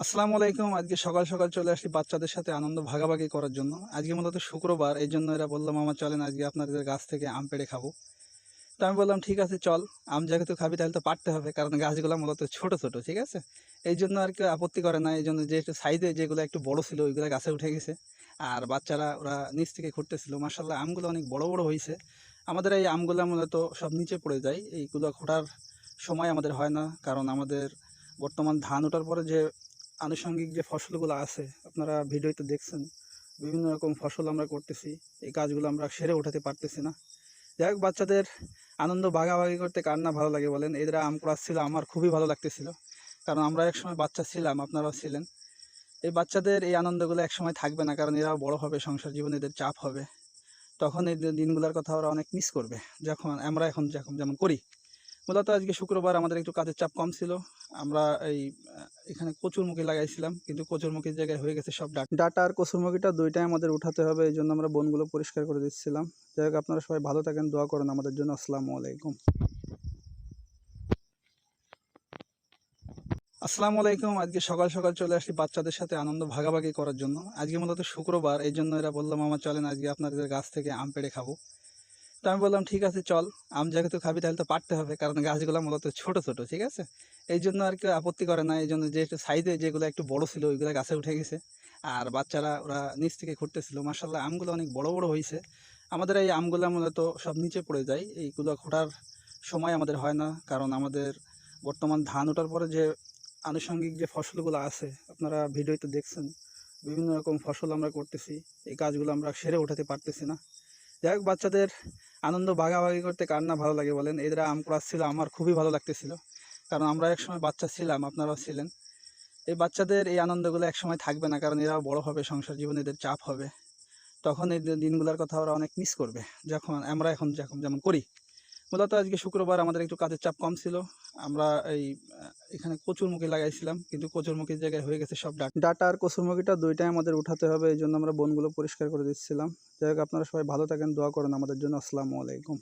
আসসালামু আলাইকুম। আজকে সকাল সকাল চলে আসছি বাচ্চাদের সাথে আনন্দ ভাগাভাগি করার জন্য। আজকে মূলত শুক্রবার, এই জন্য এরা বলল, মামা চলেন আজকে আপনাদের গাছ থেকে আম পেড়ে খাবো। তো আমি বললাম ঠিক আছে চল, আম যেহেতু খাবি তাহলে তো পারতে হবে, কারণ গাছগুলো মূলত ছোট ছোট, ঠিক আছে। এই জন্য আর কেউ আপত্তি করে না, এই জন্য যে একটু সাইজে যেগুলো একটু বড় ছিল ওইগুলো গাছে উঠে গেছে। আর বাচ্চারা ওরা নিচ থেকে খুঁড়তেছিল, মার্শাল্লাহ আমগুলো অনেক বড় বড় হয়েছে। আমাদের এই আমগুলো মূলত সব নিচে পড়ে যায়, এইগুলো খোঁড়ার সময় আমাদের হয় না, কারণ আমাদের বর্তমান ধান ওঠার পরে যে আনুষঙ্গিক যে ফসলগুলো আছে আপনারা ভিডিওতে দেখছেন, বিভিন্ন রকম ফসল আমরা করতেছি, এই কাজগুলো আমরা সেরে ওঠাতে পারতেছি না। যাই হোক, বাচ্চাদের আনন্দ ভাগাভাগি করতে কার না ভালো লাগে বলেন। এরা আম কুড়াচ্ছিল, আমার খুবই ভালো লাগতেছিল, কারণ আমরা একসময় বাচ্চা ছিলাম, আপনারাও ছিলেন। এই বাচ্চাদের এই আনন্দগুলো একসময় থাকবে না, কারণ এরাও বড় হবে, সংসার জীবনে এদের চাপ হবে, তখন এই দিনগুলোর কথা ওরা অনেক মিস করবে, যখন আমরা এখন যখন যেমন করি। মূলত আজকে শুক্রবার, আমাদের একটু কাজের চাপ কম ছিল। আমরা এই এখানে কচুরমুখী লাগাইছিলাম, কিন্তু কচুরমুখীর জায়গায় হয়ে গেছে সব ডাটা। ডাটা আর কচুরমুখীটা দুইটাই আমাদের উঠাতে হবে, এই জন্য আমরা বনগুলো পরিষ্কার করে দিচ্ছিলাম। যাই হোক, আপনারা সবাই ভালো থাকেন, দোয়া করেন আমাদের জন্য। আসসালামু আলাইকুম। আসসালামু আলাইকুম। আজকে সকাল সকাল চলে আসছি বাচ্চাদের সাথে আনন্দ ভাগাভাগি করার জন্য। আজকে মূলত শুক্রবার, এই জন্য এরা বলল, মামা চলেন আজকে আপনাদের গাছ থেকে আম পেড়ে খাবো। তো আমি বললাম ঠিক আছে চল, আম যেহেতু খাবি তাহলে তো পারতে হবে, কারণ গাছগুলো মূলত ছোট ছোট, ঠিক আছে। এই জন্য আর কেউ আপত্তি করে না, এই জন্য যে একটু সাইজে যেগুলো একটু বড় ছিল ওইগুলো গাছে উঠে গেছে। আর বাচ্চারা ওরা নিচ থেকে খুঁড়তেছিল, মার্শাল্লাহ আমগুলো অনেক বড় বড় হয়েছে। আমাদের এই আমগুলো মূলত সব নিচে পড়ে যায়, এইগুলো খোঁড়ার সময় আমাদের হয় না, কারণ আমাদের বর্তমান ধান ওঠার পরে যে আনুষঙ্গিক যে ফসলগুলো আছে আপনারা ভিডিওতে দেখছেন, বিভিন্ন রকম ফসল আমরা করতেছি, এই কাজগুলো আমরা সেরে ওঠাতে পারতেছি না। যাই হোক, বাচ্চাদের আনন্দ ভাগাভাগি করতে কার না ভালো লাগে বলেন। এরা আম কুড়াচ্ছিল, আমার খুবই ভালো লাগতেছিল, কারণ আমরা একসময় বাচ্চা ছিলাম, আপনারাও ছিলেন। এই বাচ্চাদের এই আনন্দগুলো একসময় থাকবে না, কারণ এরাও বড় হবে, সংসার জীবনে এদের চাপ হবে, তখন এই দিনগুলোর কথা ওরা অনেক মিস করবে, যখন আমরা এখন যখন যেমন করি। মূলত আজকে শুক্রবার, আমাদের একটু কাজের চাপ কম ছিল। আমরা এই এখানে কচুরমুখী লাগাইছিলাম, কিন্তু কচুরমুখীর জায়গায় হয়ে গেছে সব ডাটা। ডাটা আর কচুরমুখীটা দুইটাই আমাদের উঠাতে হবে, এই জন্য আমরা বনগুলো পরিষ্কার করে দিচ্ছিলাম। যাই হোক, আপনারা সবাই ভালো থাকেন, দোয়া করেন আমাদের জন্য। আসসালামু আলাইকুম।